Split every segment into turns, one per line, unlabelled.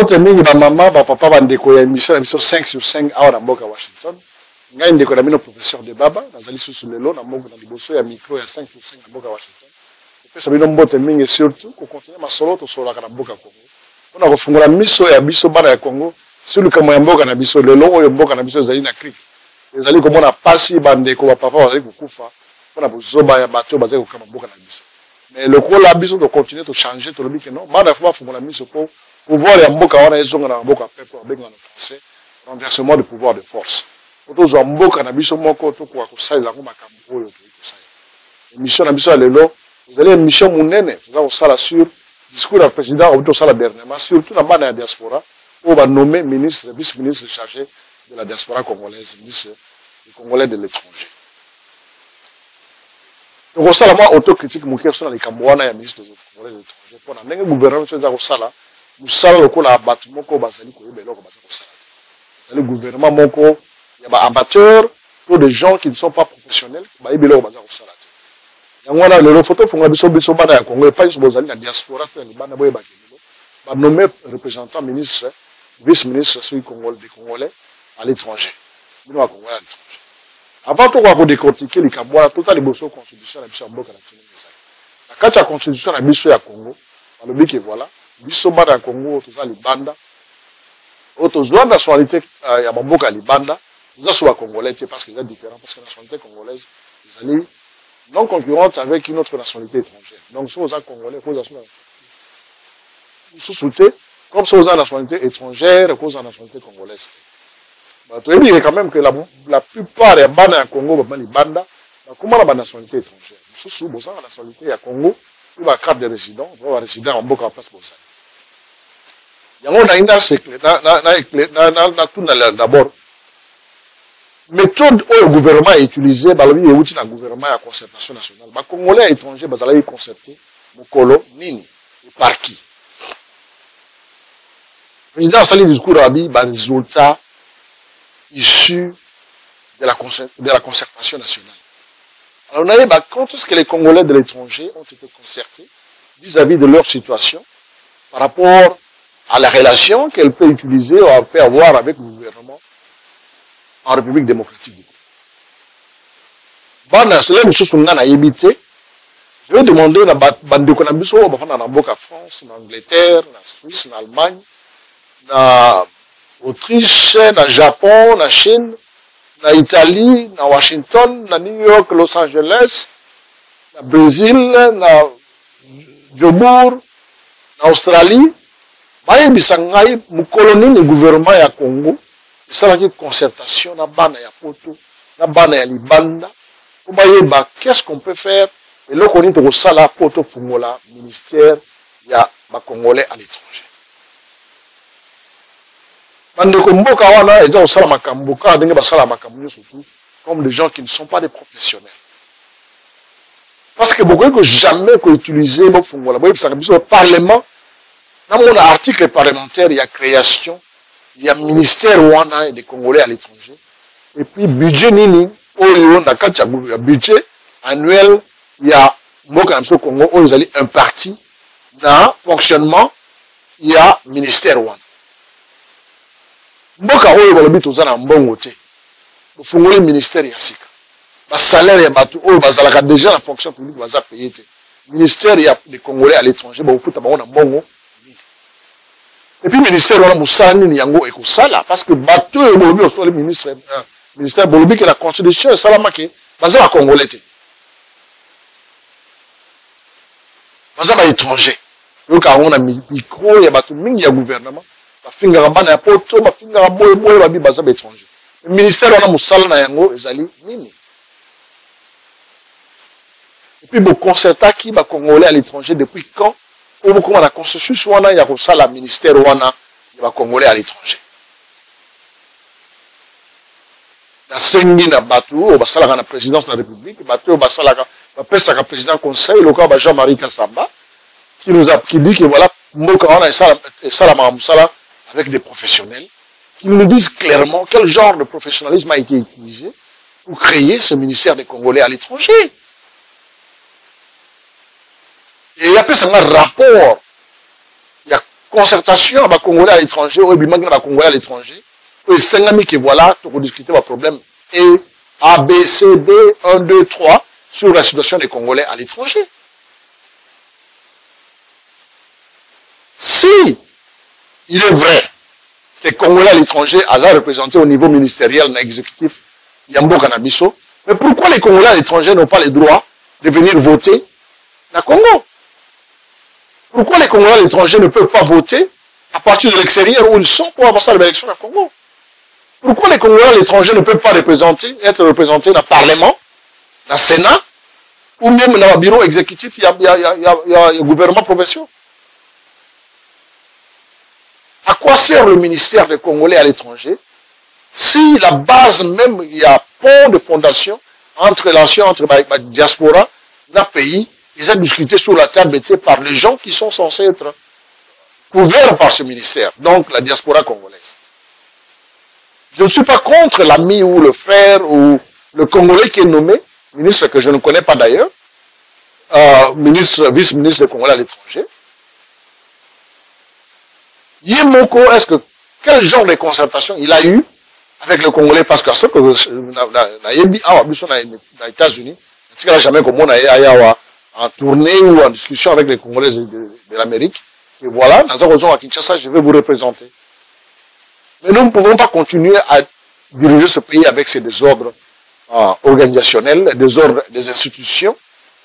mbote mingi ba mama ba papa ba ndeko ya émission 5 sur 5 awa na mboka Washington ngai ndeko na bino professeur de baba nazali susu lelo na mboka na liboso ya micro ya 5 sur 5 na mboka Washington pesa bino mbote mingi surtout ko continuer masolo to solo kana mboka Congo ona ko fungola miso ya biso bana ya Congo sur le kamo ya mboka na biso lelo oyo mboka na biso ezali na crise ezali ko mona pasi ba ndeko ba papa bazali kukufa pona bozoba ya bato bazali ko kama mboka na biso mais le ko la biso de continuer to changer to lobi que non bana fa fungola miso po pouvoir ya mboka wana ezonga na mboka peuple abenga na français renversement de pouvoir de force oto zo mboka na biso moko to kwa kosalela ko makambo oyo to kosalela émission na biso ya lelo vous allez émission munene vous allez sala sur discours du président ou to sala dernièrement surtout na bana ya diaspora on va nommer ministre vice-ministre chargé de la diaspora congolaise ministre des Congolais de l'étranger donc on sala moi autocritique mon question dans les Cambouana ya ministre des Congolais de l'étranger pour na ndenge gouvernement so za ko sala musala lokola abatu moko bazali ko yebela ko bazali ko sala le gouvernement moko il y a amateurs pour des gens qui ne sont pas professionnels ba yebela ko bazali ko sala yangwana le photo fonga biso bana ya Congo pas bozali na diaspora te ni bana boye bakelo ba nommer représentant ministre vice-ministre sur Congolais des Congolais à l'étranger bino wa Congolais à l'étranger avant to ko décortiquer les Cambouana tout à liboso constitution na biso mboka na tuni message la carte ya constitution na biso ya Congo le but que voilà biso bana ya Congo toza libanda autozoa nationalité ya mboka libanda toza so ba Congolais parce que c'est différent parce que la nationalité congolaise ils allaient non concurrente avec une autre nationalité étrangère. Donc, si vous êtes congolais, vous êtes sous-souté, comme si vous êtes nationalité étrangère, vous êtes nationalité congolaise. Tu veux dire quand même que la plupart des bandes à Congo, les bandes, comment la nationalité étrangère? Sous vous êtes la nationalité à Congo, vous avez carte de résident, vous avez résident en Boka place pour ça. Il y a un d'abord. Méthode où le gouvernement a utilisé, bah, le gouvernement à concertation nationale. Bah, Congolais et étrangers, bah, ils concerté, Mokolo, Nini, et par qui? Le président Sali discours a dit, bah, résultat issu de la concertation nationale. Alors, on a dit, bah, quand est-ce que les Congolais de l'étranger ont été concertés vis-à-vis de leur situation par rapport à la relation qu'elle peut utiliser ou peut avoir avec le gouvernement en République démocratique du Congo. Bana, c'est là où je vais demander à Bandeko na biso, en France, en Angleterre, en Suisse, en Allemagne, en Autriche, en Japon, en Chine, en Italie, en Washington, en New York, Los Angeles, en Brésil, en Jobourg, en Australie. Baye bisangai mukolonie le gouvernement ya Congo. Ça va être concertation na bana ya poto na bana ya libanda pour bayeba qu'est-ce qu'on peut faire et là on est au sala poto fungola ministère ya ba congolais à l'étranger bande ko mboka wana eza au sala makambo ka ndenge ba sala makambo surtout comme des gens qui ne sont pas des professionnels parce que beaucoup que jamais ko utiliser ba fungola boye ça biso parlement na mon article parlementaire il y a création il y a ministère wana des Congolais à l'étranger et puis budget nini oyo na kati ya budget annuel il y a mboka na Congo oyo ezali un parti na fonctionnement il y a ministère wana mboka oyo balobi toza na mbongo te bofungoli ministère ya sika ba salaire ya bato oyo bazalaka déjà na fonction publique baza payé te ministère ya des Congolais à l'étranger ba ofuta bango na mbongo. Et puis, le ministère de la Moussani, Niango et Kosala, parce que bateau et Bolobi, le ministère Bolobi, qui est la constitution, et Salamake, basé à Congolais. Basé à étranger. Donc, on a mis micro, il y a bateau, il y a gouvernement, il y a Fingarabana, il y a Poto, il y a Fingarabo, il y a basé à étranger. Le ministère de la Moussala, Niango, et Zali, Nini. Et puis, bon, concerta qui va Congolais à l'étranger depuis quand? Pour comment la constitution wana ya kosala ministère wana ya Congolais à l'étranger. La sengi na batu o basala na présidence de la République, batu o basala ka pesa ka président conseil local ba Jean-Marie Kassamba qui dit que voilà mboka wana sala musala avec des professionnels qui nous disent clairement quel genre de professionnalisme a été utilisé pour créer ce ministère des Congolais à l'étranger. Et il y a un rapport, il y a concertation avec les Congolais à l'étranger, ou bien les Congolais à l'étranger, et 5 amis qui voilà, pour discuter le problème, et A, B, C, D, 1, 2, 3, sur la situation des Congolais à l'étranger. Si il est vrai que les Congolais à l'étranger sont représentés au niveau ministériel, dans l'exécutif, Yambo Canabiso, mais pourquoi les Congolais à l'étranger n'ont pas le droit de venir voter dans Congo? Pourquoi les Congolais à l'étranger ne peuvent pas voter à partir de l'extérieur où ils sont pour avoir ça l'élection à Congo? Pourquoi les Congolais à l'étranger ne peuvent pas être représentés dans le Parlement, dans le Sénat, ou même dans le bureau exécutif, il y a le gouvernement provincial? À quoi sert le ministère des Congolais à l'étranger si la base même, il y a pont de fondation entre l'ancien, entre la diaspora, d'un pays, ils ont discuté sur la table par les gens qui sont censés être couverts par ce ministère, donc la diaspora congolaise. Je ne suis pas contre l'ami ou le frère ou le Congolais qui est nommé, ministre que je ne connais pas d'ailleurs, vice-ministre des Congolais à l'étranger. Yemoko, quel genre de concertation il a eu avec le Congolais? Parce que ce que aux États-Unis, il n'a jamais comme on a en tournée ou en discussion avec les Congolais de l'Amérique. Et voilà, dans un raison à Kinshasa, je vais vous représenter. Mais nous ne pouvons pas continuer à diriger ce pays avec ces désordres organisationnels, des institutions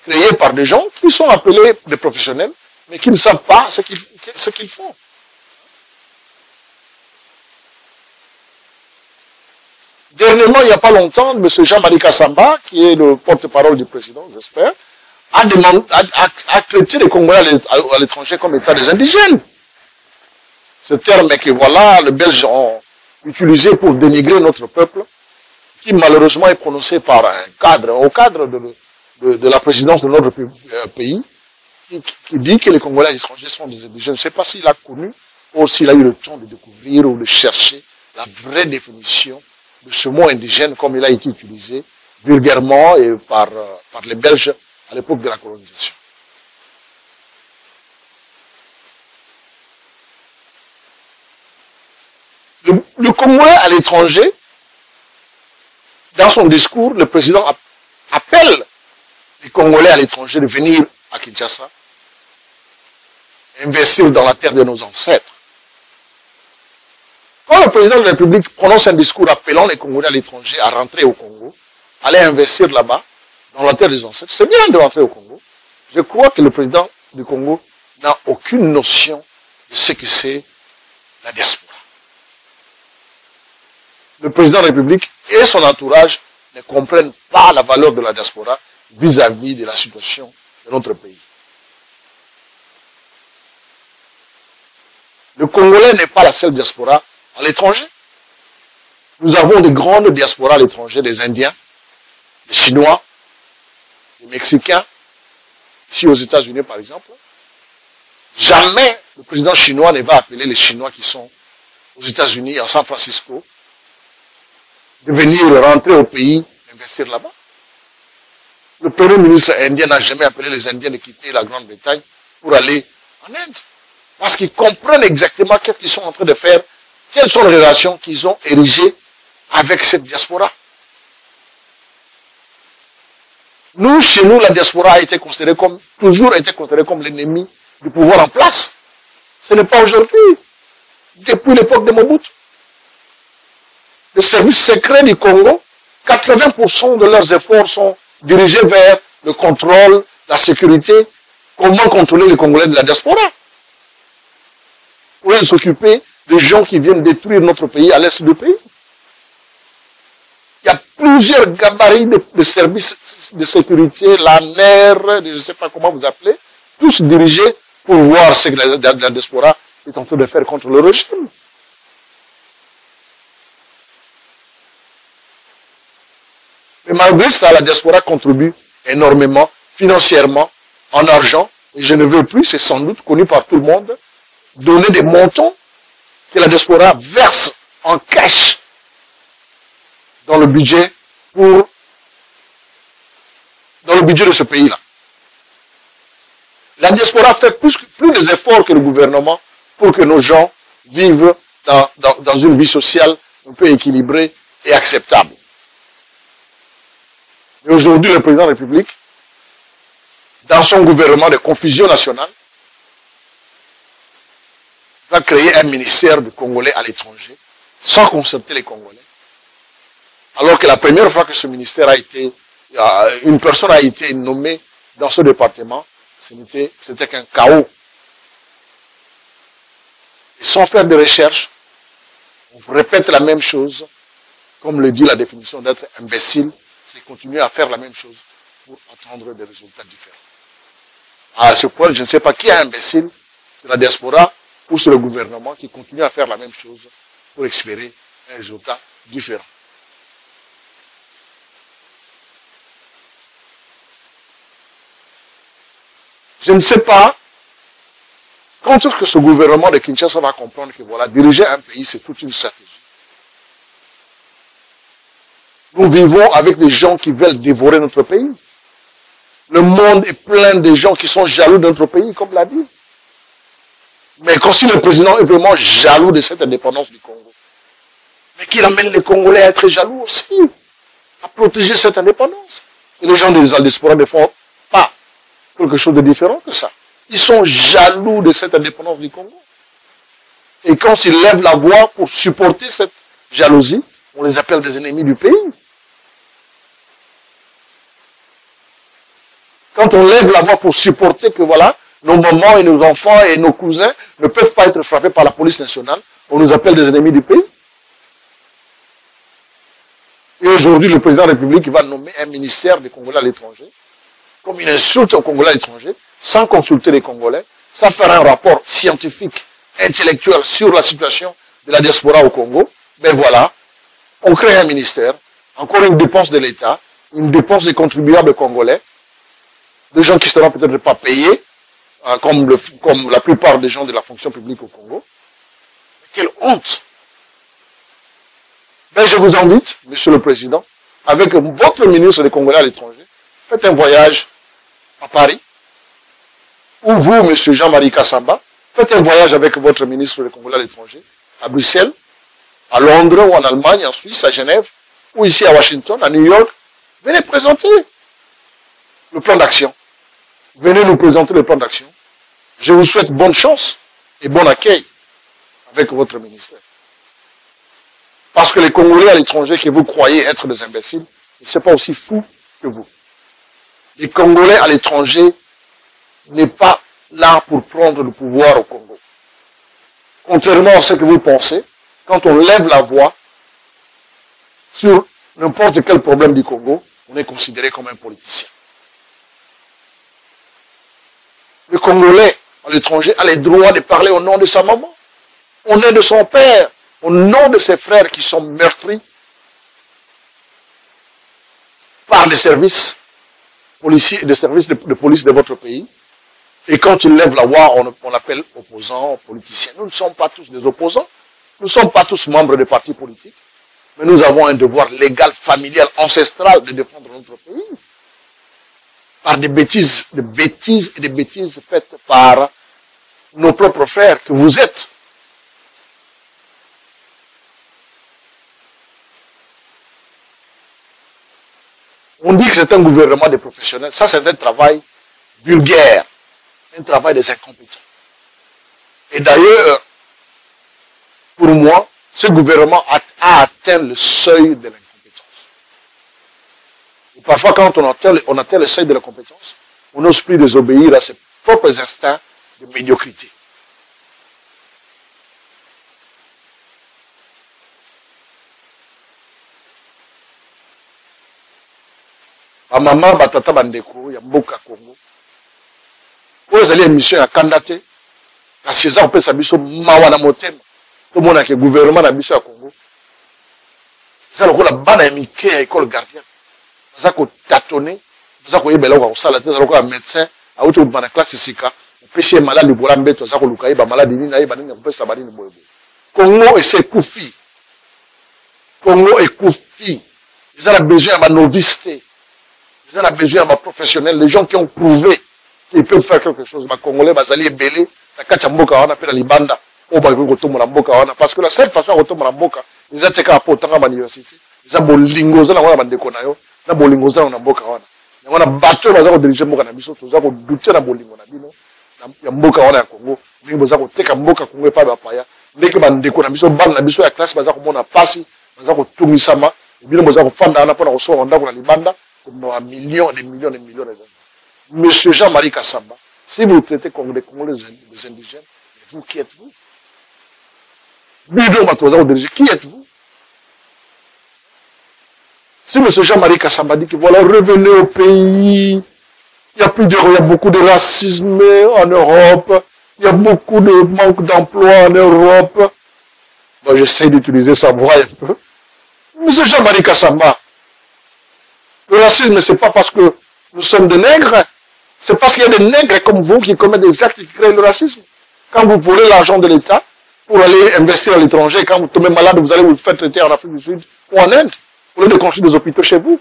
créées par des gens qui sont appelés des professionnels, mais qui ne savent pas ce qu'ils font. Dernièrement, il n'y a pas longtemps, M. Jean-Marie Kassamba, qui est le porte-parole du président, j'espère, a traité les Congolais à l'étranger comme état des indigènes. Ce terme que voilà, les Belges ont utilisé pour dénigrer notre peuple, qui malheureusement est prononcé par un cadre, au cadre de la présidence de notre pays, qui dit que les Congolais à l'étranger sont des indigènes. Je ne sais pas s'il a connu ou s'il a eu le temps de découvrir ou de chercher la vraie définition de ce mot indigène comme il a été utilisé vulgairement et par les Belges à l'époque de la colonisation. Le Congolais à l'étranger, dans son discours, le président appelle les Congolais à l'étranger de venir à Kinshasa, investir dans la terre de nos ancêtres. Quand le président de la République prononce un discours appelant les Congolais à l'étranger à rentrer au Congo, aller investir là-bas, dans la terre des ancêtres, c'est bien de rentrer au Congo. Je crois que le président du Congo n'a aucune notion de ce que c'est la diaspora. Le président de la République et son entourage ne comprennent pas la valeur de la diaspora vis-à-vis de la situation de notre pays. Le Congolais n'est pas la seule diaspora à l'étranger. Nous avons de grandes diasporas à l'étranger, des Indiens, des Chinois, des Mexicains, ici aux États-Unis par exemple. Jamais le président chinois ne va appeler les Chinois qui sont aux États-Unis, à San Francisco, de venir rentrer au pays, investir là-bas. Le premier ministre indien n'a jamais appelé les Indiens de quitter la Grande-Bretagne pour aller en Inde. Parce qu'ils comprennent exactement qu'est-ce qu'ils sont en train de faire, quelles sont les relations qu'ils ont érigées avec cette diaspora. Nous, chez nous, la diaspora a été considérée comme, toujours été considérée comme l'ennemi du pouvoir en place. Ce n'est pas aujourd'hui. Depuis l'époque de Mobutu. Les services secrets du Congo, 80% de leurs efforts sont dirigés vers le contrôle, la sécurité, comment contrôler les Congolais de la diaspora. Pour s'occuper des gens qui viennent détruire notre pays à l'est du pays. Il y a plusieurs gabarits de services de sécurité, la NER, je ne sais pas comment vous appelez, tous dirigés pour voir ce que la diaspora est en train de faire contre le régime. Mais malgré ça, la diaspora contribue énormément, financièrement, en argent, et je ne veux plus, c'est sans doute connu par tout le monde, donner des montants que la diaspora verse en cash dans le budget de ce pays-là. La diaspora fait plus des efforts que le gouvernement pour que nos gens vivent dans une vie sociale un peu équilibrée et acceptable. Et aujourd'hui, le président de la République, dans son gouvernement de confusion nationale, va créer un ministère de Congolais à l'étranger, sans consulter les Congolais. Alors que la première fois que ce ministère a été, une personne a été nommée dans ce département, c'était qu'un chaos. Et sans faire de recherche, on répète la même chose, comme le dit la définition d'être imbécile, c'est continuer à faire la même chose pour attendre des résultats différents. À ce point, je ne sais pas qui est imbécile, c'est la diaspora ou c'est le gouvernement qui continue à faire la même chose pour espérer un résultat différent. Je ne sais pas quand est-ce que ce gouvernement de Kinshasa va comprendre que voilà, diriger un pays, c'est toute une stratégie. Nous vivons avec des gens qui veulent dévorer notre pays. Le monde est plein de gens qui sont jaloux de notre pays, comme l'a dit. Mais quand si le président est vraiment jaloux de cette indépendance du Congo, mais qu'il amène les Congolais à être jaloux aussi, à protéger cette indépendance. Et les gens de la diaspora ne font pas quelque chose de différent que ça. Ils sont jaloux de cette indépendance du Congo. Et quand ils lèvent la voix pour supporter cette jalousie, on les appelle des ennemis du pays. Quand on lève la voix pour supporter que voilà, nos mamans et nos enfants et nos cousins ne peuvent pas être frappés par la police nationale, on nous appelle des ennemis du pays. Et aujourd'hui, le président de la République va nommer un ministère des Congolais à l'étranger, comme une insulte aux Congolais à l'étranger, sans consulter les Congolais, sans faire un rapport scientifique, intellectuel sur la situation de la diaspora au Congo. Ben voilà, on crée un ministère, encore une dépense de l'État, une dépense des contribuables congolais, des gens qui ne seront peut-être pas payés, comme la plupart des gens de la fonction publique au Congo. Mais quelle honte! Ben, je vous invite, Monsieur le Président, avec votre ministre des Congolais à l'étranger, faites un voyage à Paris, ou vous, Monsieur Jean-Marie Kassamba, faites un voyage avec votre ministre des Congolais à l'étranger, à Bruxelles, à Londres, ou en Allemagne, en Suisse, à Genève, ou ici à Washington, à New York. Venez présenter le plan d'action. Venez nous présenter le plan d'action. Je vous souhaite bonne chance et bon accueil avec votre ministère. Parce que les Congolais à l'étranger que vous croyez être des imbéciles, ils ne sont pas aussi fous que vous. Les Congolais à l'étranger n'est pas là pour prendre le pouvoir au Congo. Contrairement à ce que vous pensez, quand on lève la voix sur n'importe quel problème du Congo, on est considéré comme un politicien. Le Congolais à l'étranger a le droit de parler au nom de sa maman, au nom de son père, au nom de ses frères qui sont meurtris par les services policiers et des services de police de votre pays. Et quand ils lèvent la voix, on l'appelle opposants, politiciens. Nous ne sommes pas tous des opposants. Nous ne sommes pas tous membres de partis politiques. Mais nous avons un devoir légal, familial, ancestral de défendre notre pays. Par des bêtises et des bêtises faites par nos propres frères que vous êtes. On dit que c'est un gouvernement des professionnels. Ça, c'est un travail vulgaire. Un travail des incompétents. Et d'ailleurs, pour moi, ce gouvernement a atteint le seuil de l'incompétence. Et parfois, quand on atteint le seuil de l'incompétence, on n'ose plus désobéir à ses propres instincts de médiocrité. Ma maman, batata bandeko, ya mboka Congo. Pour les émissions à Kandate, à César, on peut s'habiller mawana motem. Tout le monde a que le gouvernement a habillé à Congo. C'est là la banne à Mickey à l'école gardien. C'est ça qu'on tâtonné. C'est ça qu'on est belé au salle. C'est ça qu'on a un médecin. À autre moment, la classe ici, on peut chez malade, le bourrin bête, c'est ça qu'on a malade, on peut s'aballer le bourrin. Congo et ses coufis. Congo et coufis. Ils ont besoin de novicité. Ils ont besoin de professionnels, les gens qui ont prouvé qu'ils peuvent faire quelque chose. Les Congolais, ils sont belés. La Kachamboka, on appelle la Libanda. au Baïko Kotomo Lamboka, parce que la seule façon à Kotomo Lamboka, ils ont été capables de l'université, ils ont bolingoza dans la Bandekonayo, na bolingoza dans Mboka wana. On a battu les gens diriger Mboka na biso, tous ont douté na bolingo na bino, na Mboka wana ya Congo, mais ils ont teka Mboka Congo pas bapaya, mais que Bandeko na biso ban na biso ya classe baza ko mona pasi, baza ko tungisama, bino baza ko fanda na pona ko so onda ko na libanda, comme un million des millions des millions de gens. Monsieur Jean-Marie Kassamba, si vous traitez comme des Congolais des indigènes, vous qui êtes-vous? Qui êtes-vous? Si M. Jean-Marie Kassamba dit que voilà, revenez au pays, il y a beaucoup de racisme en Europe, il y a beaucoup de manque d'emploi en Europe. Bon, j'essaie d'utiliser sa voix un peu. M. Jean-Marie Kassamba, le racisme, c'est pas parce que nous sommes des nègres, c'est parce qu'il y a des nègres comme vous qui commettent des actes qui créent le racisme. Quand vous volez l'argent de l'État pour aller investir à l'étranger, quand vous tombez malade, vous allez vous faire traiter en Afrique du Sud ou en Inde, au lieu de construire des hôpitaux chez vous.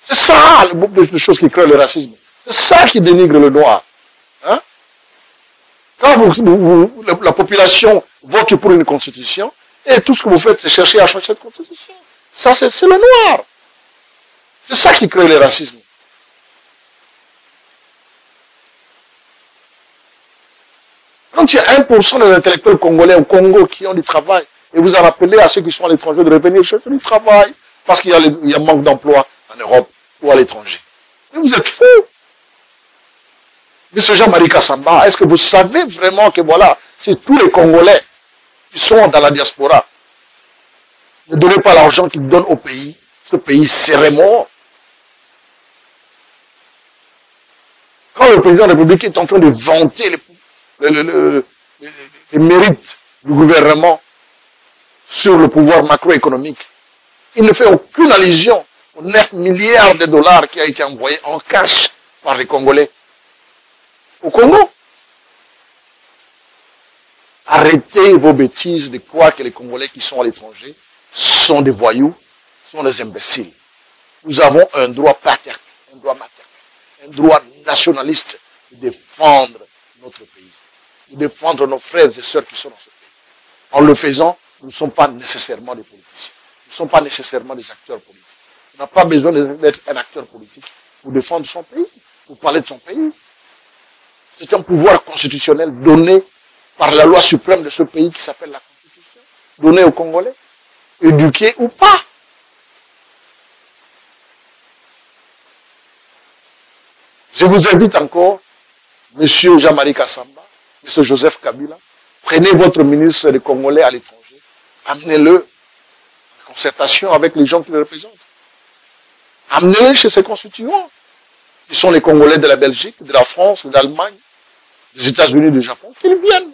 C'est ça, le groupe de choses qui créent le racisme. C'est ça qui dénigre le noir. Hein? Quand la population vote pour une constitution, et tout ce que vous faites, c'est chercher à changer cette constitution. Ça, c'est le noir. C'est ça qui crée le racisme. Quand il y a 1% des intellectuels congolais au Congo qui ont du travail, et vous en rappelez à ceux qui sont à l'étranger de revenir chercher du travail, parce qu'il y a manque d'emploi en Europe ou à l'étranger. Mais vous êtes fous. Monsieur Jean-Marie Kassamba, est-ce que vous savez vraiment que voilà, c'est tous les Congolais qui sont dans la diaspora, ne donnez pas l'argent qu'ils donnent au pays, ce pays serait mort. Quand le président de la République est en train de vanter les mérites du gouvernement sur le pouvoir macroéconomique, il ne fait aucune allusion aux 9 milliards de dollars qui a été envoyé en cash par les Congolais au Congo. Arrêtez vos bêtises de croire que les Congolais qui sont à l'étranger sont des voyous, sont des imbéciles. Nous avons un droit paternel, un droit maternel, un droit nationaliste de défendre notre pays, de défendre nos frères et sœurs qui sont dans ce pays. En le faisant, nous ne sommes pas nécessairement des politiciens. Nous ne sommes pas nécessairement des acteurs politiques. On n'a pas besoin d'être un acteur politique pour défendre son pays, pour parler de son pays. C'est un pouvoir constitutionnel donné par la loi suprême de ce pays qui s'appelle la Constitution, donné aux Congolais, éduqués ou pas. Je vous invite encore, Monsieur Jean-Marie Kassamba, Monsieur Joseph Kabila, prenez votre ministre des Congolais à l'étranger, amenez-le en concertation avec les gens qui le représentent. Amenez-le chez ses constituants. Ils sont les Congolais de la Belgique, de la France, de l'Allemagne, des États-Unis, du Japon, qu'ils viennent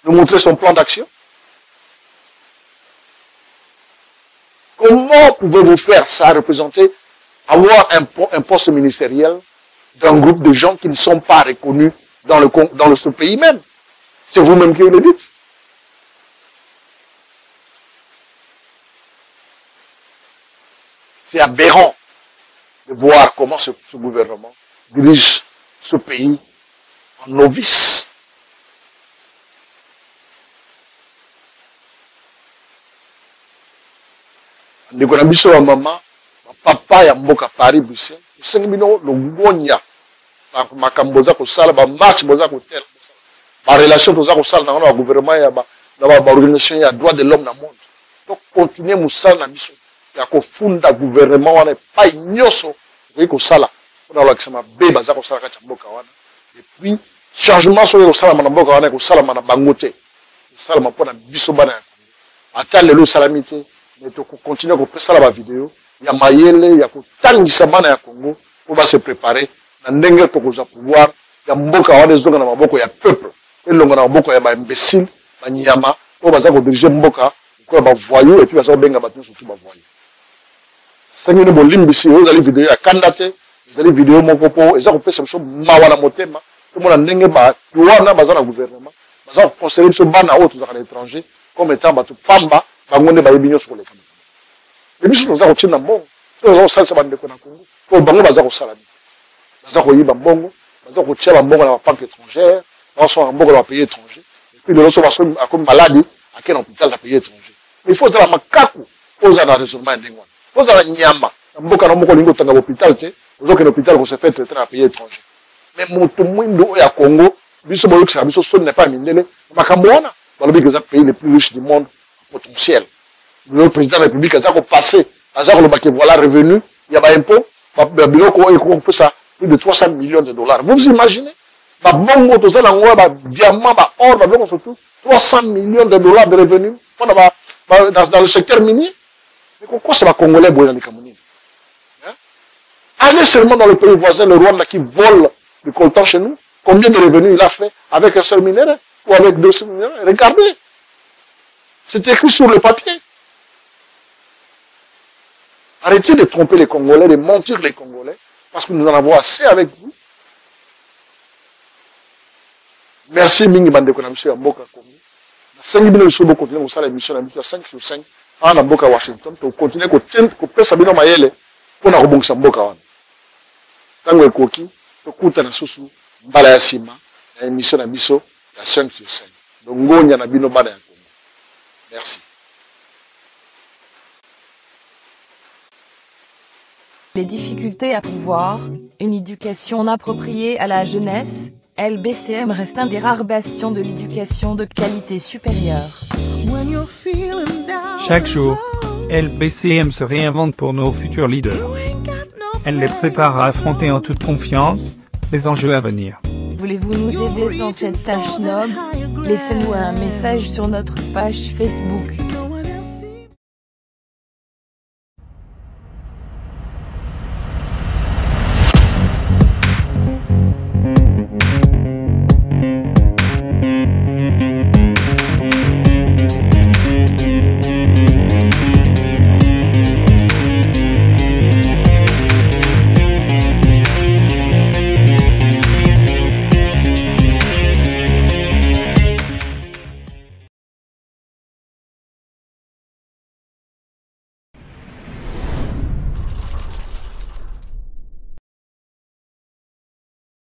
nous montrer son plan d'action. Comment pouvez-vous faire ça, représenter, avoir un poste ministériel d'un groupe de gens qui ne sont pas reconnus dans ce pays même? C'est vous-même qui le dites. C'est aberrant de voir comment ce gouvernement dirige ce pays en novice. Ndeko na biso wa mama, papa ya mboka Paris Bruxelles, usengi bino longonya, makambo za kosala, ba match boza kotel, ba relation toza kosala na wana gouvernement ya ba organisation ya droit de l'homme na monde. Donc continuer musala na biso ya kofunda gouvernement wana pa nyoso ko kosala. On a l'accès be baza kosala ka mboka wana. Et puis changement sur kosala na mboka wana kosala na bangote. Kosala mapona biso bana. Ata lelo salamité. Mais tu continues à faire la vidéo, il y a Mayele, il y a Tangisa Bana ya Congo, on va se préparer, dans l'engue pour pouvoir, il y a Mboka, il y a des gens il y a peuple, et l'on a Mboka, il y a imbécile, il y a Nyama, on va diriger Mboka, il y a voyou, et puis il y a Benga Batou, surtout voyou. C'est une bonne ligne ici, vous allez vidéo à Kandate, vous allez vidéo mon copo, et ça on fait cette chose, Mawana Motema, tout le monde a n'engue ba, tu vois, on a besoin d'un gouvernement, besoin de conseiller ce ban à autres à l'étranger, comme étant Batou Pamba, bangonde ba yebinyo sur les caméras. Les biso toza ko tina mbongo. Toza salsa bande ko na Congo. Ko bango baza ko sala. Baza ko yiba mbongo, baza ko tia mbongo na banque étrangère, baza ko mbongo na pays étranger. puis le reste va comme maladie, à quel hôpital d'un pays étranger. Mais il faut dire à Makaku, aux années raisonnement d'Engwan. Aux années Nyama, Mboka Namoko Lingo Tanga hôpital, aux autres hôpital qu'on se fait traiter dans un pays étranger. Mais mon Toumouindo et à Congo, Biso Boyok, c'est Biso Son n'est pas Mindele, Makamouana, dans le pays des pays les plus riches du monde potentiel. Le président de la République a passé, a dit voilà revenu, il y a un impôt, on peut ça, plus de 300 millions de dollars. Vous vous imaginez? Bongo, tout ça, diamant, or, surtout, 300 millions de dollars de revenus dans le secteur minier. Mais pourquoi c'est la Congolais, Boyan Kamouni? Allez seulement dans le pays voisin, le Rwanda qui vole le coltan chez nous. Combien de revenus il a fait avec un seul minerai ou avec deux seuls minéraux? Regardez. C'est écrit sur le papier. Arrêtez de tromper les Congolais, de mentir les Congolais, parce que nous en avons assez avec vous. Merci Mingi Bandeko na monsieur Mboka Kongo. 5 minutes sur continuer à faire l'émission à 5 sur 5 en Mboka Washington. Pour continuer à faire Sabino Mayele pour na rebongisa Mboka wana. Tango ekoki, tokuta na susu mbala ya sima na émission na biso ya 5 sur 5. Donc ngonya na bino bana ya Kongo. Merci.
Les difficultés à pouvoir, une éducation appropriée à la jeunesse, LBCM reste un des rares bastions de l'éducation de qualité supérieure.
Chaque jour, LBCM se réinvente pour nos futurs leaders. Elle les prépare à affronter en toute confiance les enjeux à venir.
Voulez-vous nous aider dans cette tâche noble? Laissez-nous un message sur notre page Facebook.